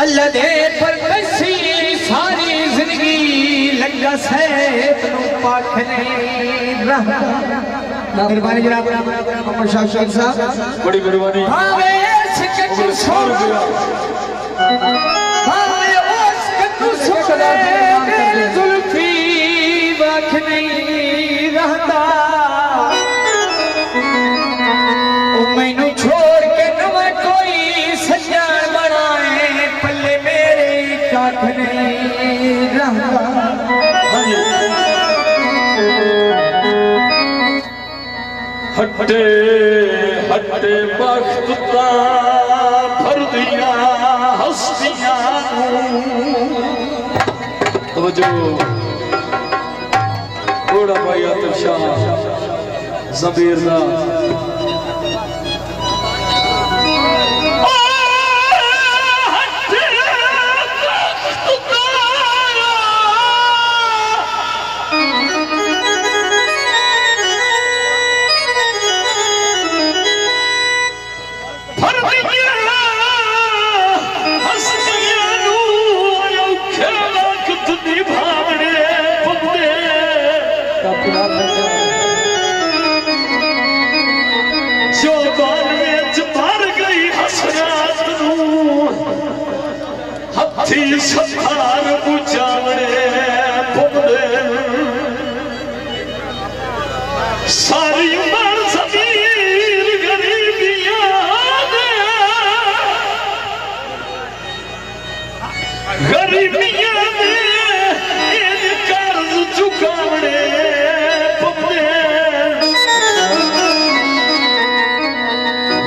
अल्लाह दे पर बसी सारी जिंदगी लगा सैद पाख नहीं रहा। मेहरबानी जनाब मोहम्मद शाह साहब, बड़ी मेहरबानी। भावे सिकंदर सोना भावे उस कंदू सोना मेरी जुल्फी बाख नहीं रहता। ओ मैनू छोड़ के नवा कोई सजान बनाए पल्ले मेरे काख नहीं रहता। हटे हटे बख्त दा भर दिया हस्तियां तवज्जो। घोड़ा भाई आतिफ शाह ज़बीर दा हथी सत्तार बुझावड़े पुमड़े सारी उम्र ज़मीर गरीबियां गरीबियां इन कर्ज चुकावड़े पुमड़े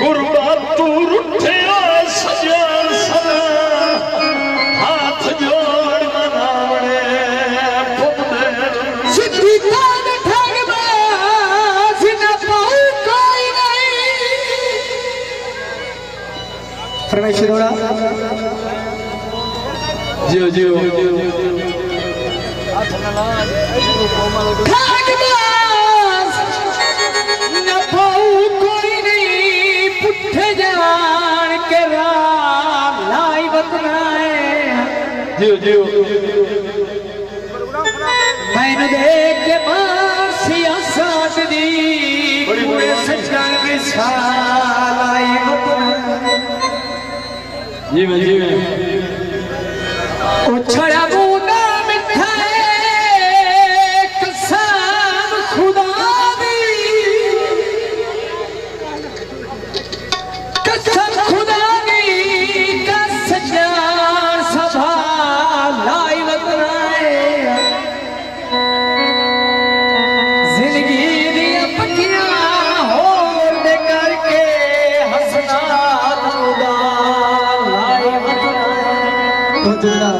गुरबात तू रुठे सजा परमेश्वरा जियो जियो न पाऊ कोई नहीं पुठे जान के राम लाई बतनाए। जियो जियो मैंने देख के मासिया साथ दी पूरे सजन विशाल आई बतनाए। जी मैं छड़ा बूंदा मिठाई कसम खुदा दी कसम खुदा दी का सजान सभा लाई बतनाए। जिंदगी दिया पक्कियां होर दे करके हंसना खुदा लाई बतनाए। तो जिंदा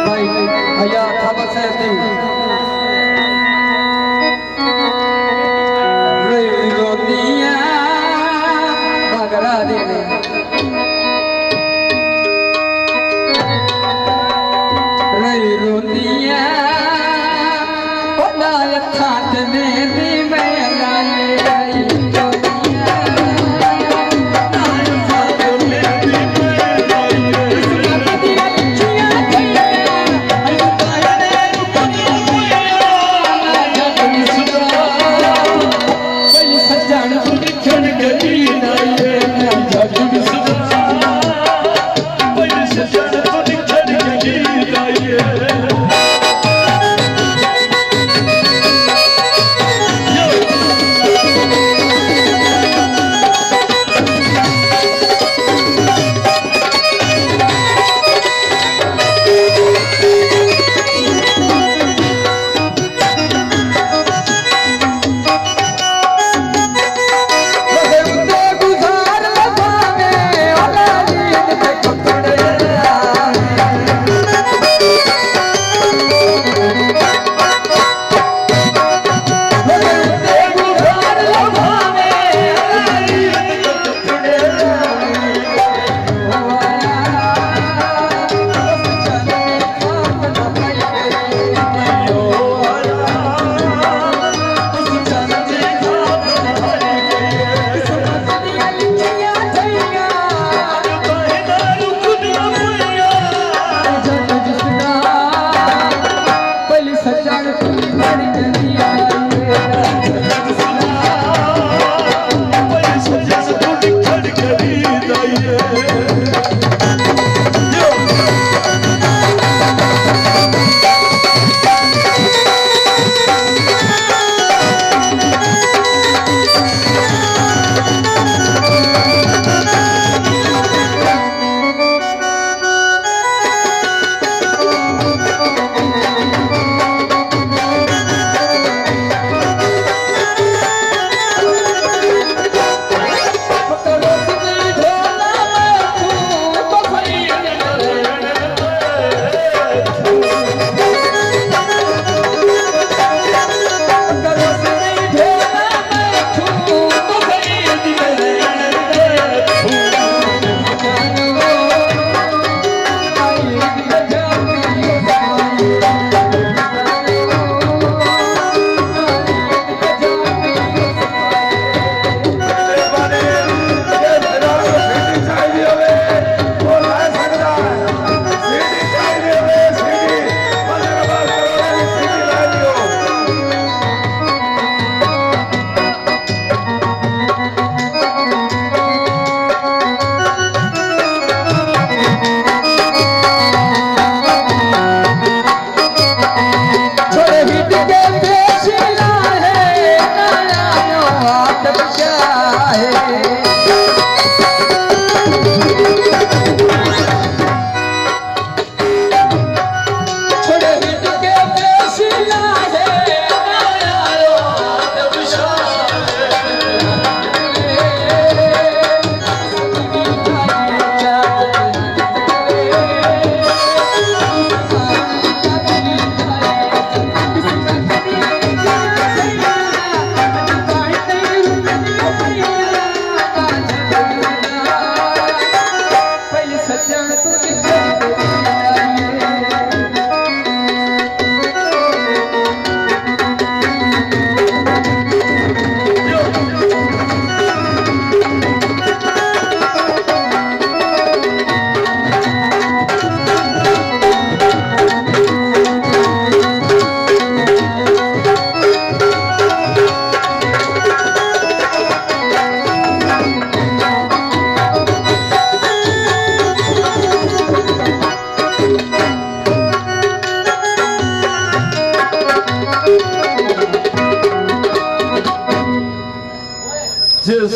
भाई भैया थापा साहब दी रोदियां बगड़ा दे रोदियां नाल थाट में दी मैं जी जिस